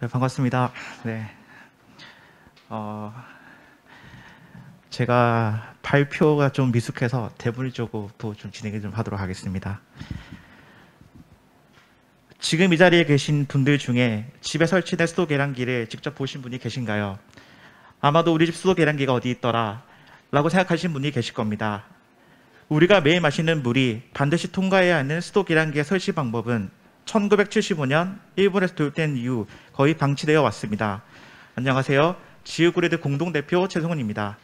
네, 반갑습니다. 네. 제가 발표가 좀 미숙해서 대본을 조금 좀 진행을 좀 하도록 하겠습니다. 지금 이 자리에 계신 분들 중에 집에 설치된 수도 계량기를 직접 보신 분이 계신가요? 아마도 우리 집 수도 계량기가 어디 있더라 라고 생각하신 분이 계실 겁니다. 우리가 매일 마시는 물이 반드시 통과해야 하는 수도 계량기의 설치 방법은 1975년 일본에서 도입된 이후 거의 방치되어 왔습니다. 안녕하세요. 지우그리드 공동대표 최성훈입니다.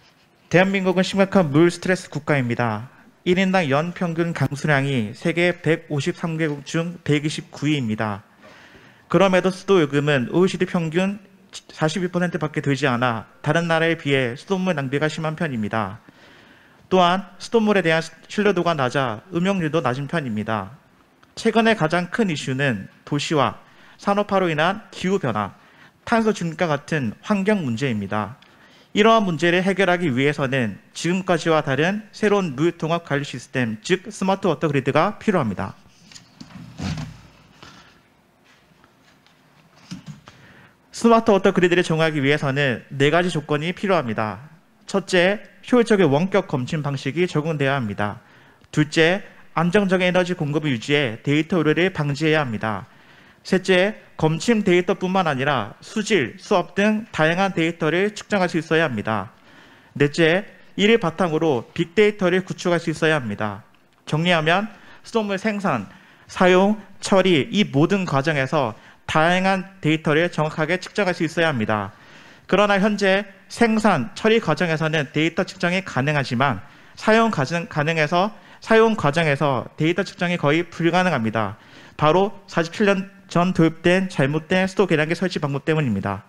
대한민국은 심각한 물 스트레스 국가입니다. 1인당 연평균 강수량이 세계 153개국 중 129위입니다. 그럼에도 수도 요금은 OECD 평균 42%밖에 되지 않아 다른 나라에 비해 수돗물 낭비가 심한 편입니다. 또한 수돗물에 대한 신뢰도가 낮아 음용률도 낮은 편입니다. 최근에 가장 큰 이슈는 도시화, 산업화로 인한 기후변화, 탄소 중립과 같은 환경 문제입니다. 이러한 문제를 해결하기 위해서는 지금까지와 다른 새로운 물 통합 관리 시스템, 즉 스마트 워터 그리드가 필요합니다. 스마트 워터 그리드를 정하기 위해서는 4가지 조건이 필요합니다. 첫째, 효율적인 원격 검침 방식이 적용되어야 합니다. 둘째, 안정적인 에너지 공급을 유지해 데이터 오류를 방지해야 합니다. 셋째, 검침 데이터뿐만 아니라 수질, 수압 등 다양한 데이터를 측정할 수 있어야 합니다. 넷째, 이를 바탕으로 빅데이터를 구축할 수 있어야 합니다. 정리하면 수돗물 생산, 사용, 처리 이 모든 과정에서 다양한 데이터를 정확하게 측정할 수 있어야 합니다. 그러나 현재 생산, 처리 과정에서는 데이터 측정이 가능하지만 사용 과정에서 데이터 측정이 거의 불가능합니다. 바로 47년 전 도입된 잘못된 수도 계량기 설치 방법 때문입니다.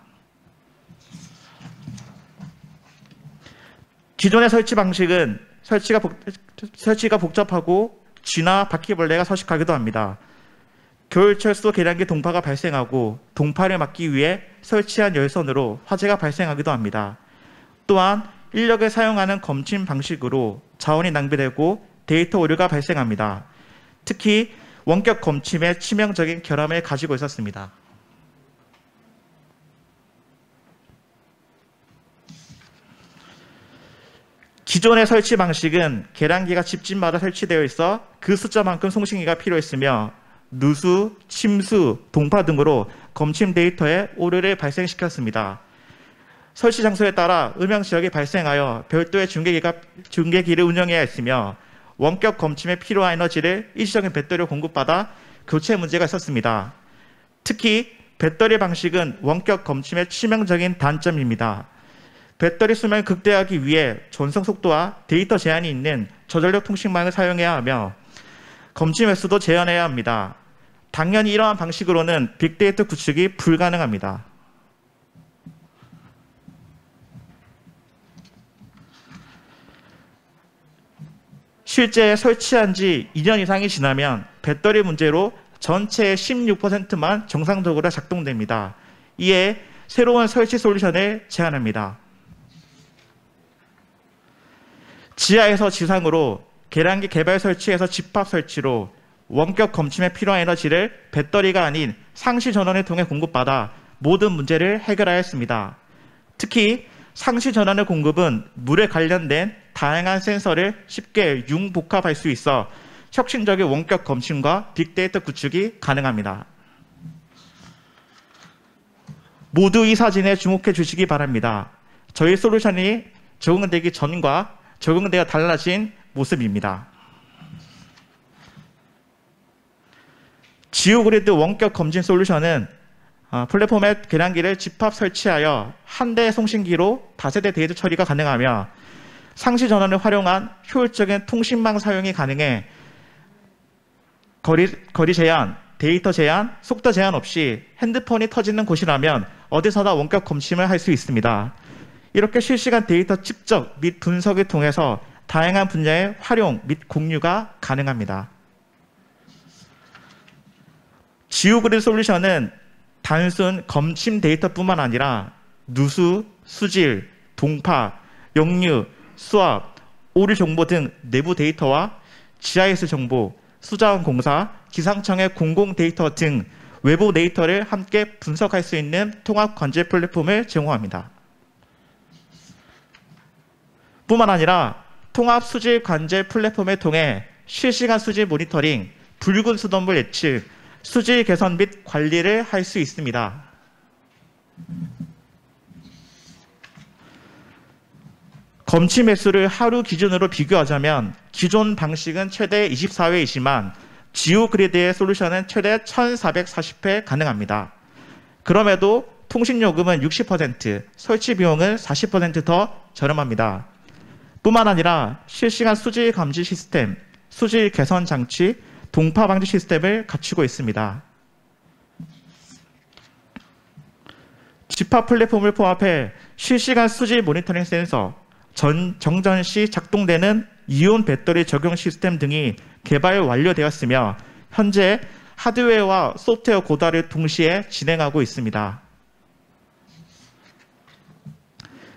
기존의 설치 방식은 설치가 복잡하고 쥐나 바퀴벌레가 서식하기도 합니다. 겨울철 수도 계량기 동파가 발생하고 동파를 막기 위해 설치한 열선으로 화재가 발생하기도 합니다. 또한 인력을 사용하는 검침 방식으로 자원이 낭비되고 데이터 오류가 발생합니다. 특히 원격 검침에 치명적인 결함을 가지고 있었습니다. 기존의 설치 방식은 계량기가 집집마다 설치되어 있어 그 숫자만큼 송신기가 필요했으며 누수, 침수, 동파 등으로 검침 데이터에 오류를 발생시켰습니다. 설치 장소에 따라 음영 지역이 발생하여 별도의 중계기를 운영해야 했으며 원격 검침에 필요한 에너지를 일시적인 배터리로 공급받아 교체 문제가 있었습니다. 특히 배터리 방식은 원격 검침의 치명적인 단점입니다. 배터리 수명을 극대화하기 위해 전송 속도와 데이터 제한이 있는 저전력 통신망을 사용해야 하며 검침 횟수도 제한해야 합니다. 당연히 이러한 방식으로는 빅데이터 구축이 불가능합니다. 실제 설치한 지 2년 이상이 지나면 배터리 문제로 전체의 16%만 정상적으로 작동됩니다. 이에 새로운 설치 솔루션을 제안합니다. 지하에서 지상으로 계량기 개발 설치에서 집합 설치로 원격 검침에 필요한 에너지를 배터리가 아닌 상시 전원을 통해 공급받아 모든 문제를 해결하였습니다. 특히 상시 전원의 공급은 물에 관련된 다양한 센서를 쉽게 융복합할 수 있어 혁신적인 원격 검침과 빅데이터 구축이 가능합니다. 모두 이 사진에 주목해 주시기 바랍니다. 저희 솔루션이 적용되기 전과 적용되어 달라진 모습입니다. 지우그리드 원격 검침 솔루션은 플랫폼에 계량기를 집합 설치하여 한 대의 송신기로 다세대 데이터 처리가 가능하며 상시 전원을 활용한 효율적인 통신망 사용이 가능해 거리 제한, 데이터 제한, 속도 제한 없이 핸드폰이 터지는 곳이라면 어디서나 원격 검침을 할 수 있습니다. 이렇게 실시간 데이터 측정 및 분석을 통해서 다양한 분야의 활용 및 공유가 가능합니다. 지우그리드 솔루션은 단순 검침 데이터뿐만 아니라 누수, 수질, 동파, 역류, 수압, 오류 정보 등 내부 데이터와 GIS 정보, 수자원 공사, 기상청의 공공 데이터 등 외부 데이터를 함께 분석할 수 있는 통합 관제 플랫폼을 제공합니다. 뿐만 아니라 통합 수질 관제 플랫폼을 통해 실시간 수질 모니터링, 붉은 수돗물 예측, 수질 개선 및 관리를 할 수 있습니다. 검침 횟수를 하루 기준으로 비교하자면 기존 방식은 최대 24회이지만 지오그리드의 솔루션은 최대 1440회 가능합니다. 그럼에도 통신요금은 60%, 설치 비용은 40% 저렴합니다. 뿐만 아니라 실시간 수질 감지 시스템, 수질 개선 장치, 동파 방지 시스템을 갖추고 있습니다. 집합 플랫폼을 포함해 실시간 수질 모니터링 센서, 정전 시 작동되는 이온 배터리 적용 시스템 등이 개발 완료되었으며 현재 하드웨어와 소프트웨어 고도화를 동시에 진행하고 있습니다.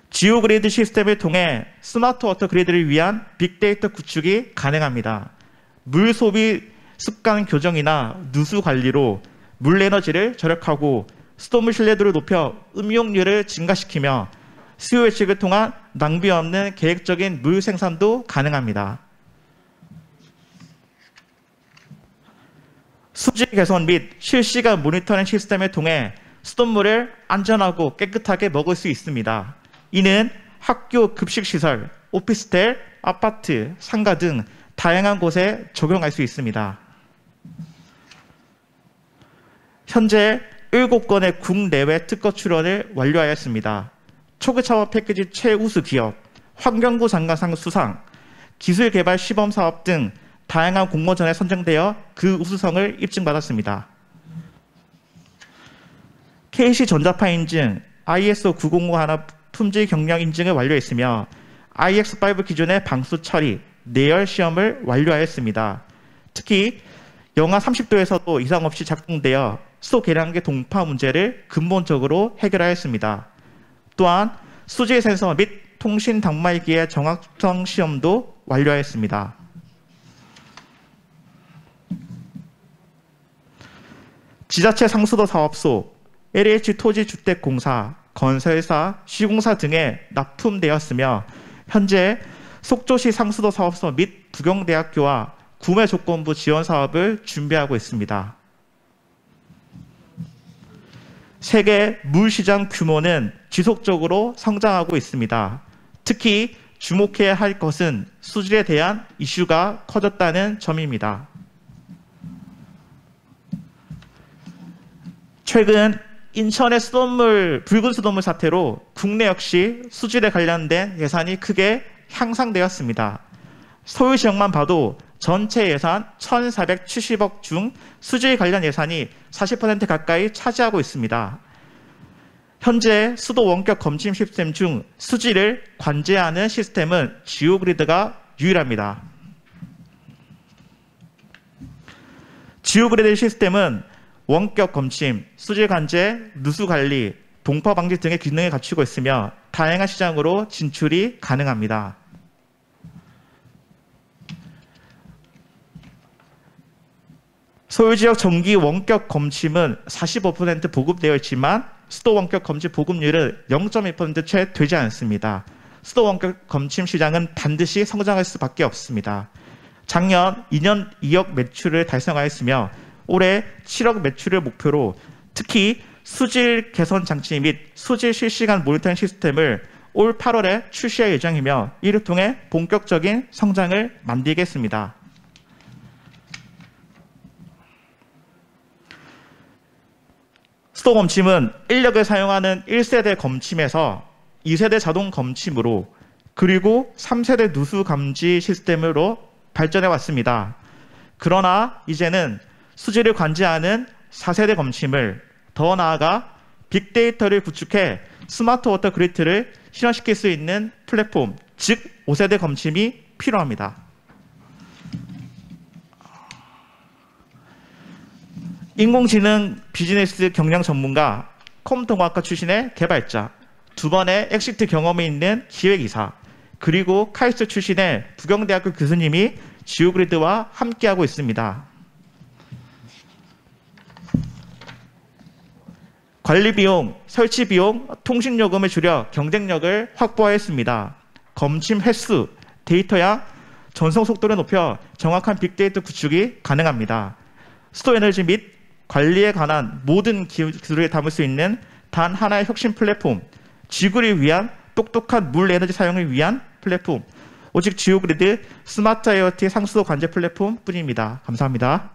지오그리드 시스템을 통해 스마트 워터 그리드를 위한 빅데이터 구축이 가능합니다. 물 소비 습관 교정이나 누수 관리로 물 에너지를 절약하고 수돗물 신뢰도를 높여 음용률을 증가시키며 수요 예측을 통한 낭비 없는 계획적인 물 생산도 가능합니다. 수질 개선 및 실시간 모니터링 시스템을 통해 수돗물을 안전하고 깨끗하게 먹을 수 있습니다. 이는 학교 급식시설, 오피스텔, 아파트, 상가 등 다양한 곳에 적용할 수 있습니다. 현재 7건의 국내외 특허 출원을 완료하였습니다. 초기 창업 패키지 최우수 기업, 환경부 장관상 수상, 기술개발 시범사업 등 다양한 공모전에 선정되어 그 우수성을 입증받았습니다. KC전자파 인증, ISO 9051 품질 경량 인증을 완료했으며 IX5 기준의 방수 처리, 내열 시험을 완료하였습니다. 특히 영하 30도에서도 이상 없이 작동되어 수도 계량기 동파 문제를 근본적으로 해결하였습니다. 또한 수질 센서 및 통신 단말기의 정확성 시험도 완료하였습니다. 지자체 상수도 사업소, LH 토지주택공사, 건설사, 시공사 등에 납품되었으며 현재 속초시 상수도 사업소 및 부경대학교와 구매조건부 지원 사업을 준비하고 있습니다. 세계 물시장 규모는 지속적으로 성장하고 있습니다. 특히 주목해야 할 것은 수질에 대한 이슈가 커졌다는 점입니다. 최근 인천의 붉은 수돗물 사태로 국내 역시 수질에 관련된 예산이 크게 향상되었습니다. 서울 지역만 봐도 전체 예산 1,470억 중 수질 관련 예산이 40% 가까이 차지하고 있습니다. 현재 수도 원격 검침 시스템 중 수질을 관제하는 시스템은 지오그리드가 유일합니다. 지오그리드 시스템은 원격 검침, 수질 관제, 누수 관리, 동파 방지 등의 기능을 갖추고 있으며 다양한 시장으로 진출이 가능합니다. 서울 지역 정기 원격 검침은 45% 보급되어 있지만 수도 원격 검침 보급률은 0.1% 채 되지 않습니다. 수도 원격 검침 시장은 반드시 성장할 수밖에 없습니다. 작년 2년 2억 매출을 달성하였으며 올해 7억 매출을 목표로 특히 수질 개선 장치 및 수질 실시간 모니터링 시스템을 올 8월에 출시할 예정이며 이를 통해 본격적인 성장을 만들겠습니다. 수도 검침은 인력을 사용하는 1세대 검침에서 2세대 자동 검침으로 그리고 3세대 누수 감지 시스템으로 발전해 왔습니다. 그러나 이제는 수질을 관제하는 4세대 검침을 더 나아가 빅데이터를 구축해 스마트 워터 그리드를 실현시킬 수 있는 플랫폼, 즉 5세대 검침이 필요합니다. 인공지능 비즈니스 경영 전문가, 컴퓨터공학과 출신의 개발자, 2번의 엑시트 경험이 있는 기획이사, 그리고 카이스트 출신의 부경대학교 교수님이 지오그리드와 함께하고 있습니다. 관리 비용, 설치 비용, 통신 요금을 줄여 경쟁력을 확보하였습니다. 검침 횟수, 데이터량, 전송 속도를 높여 정확한 빅데이터 구축이 가능합니다. 수도 에너지 및 관리에 관한 모든 기술을 담을 수 있는 단 하나의 혁신 플랫폼, 지구를 위한 똑똑한 물 에너지 사용을 위한 플랫폼, 오직 지오그리드 스마트 IoT 상수도 관제 플랫폼 뿐입니다. 감사합니다.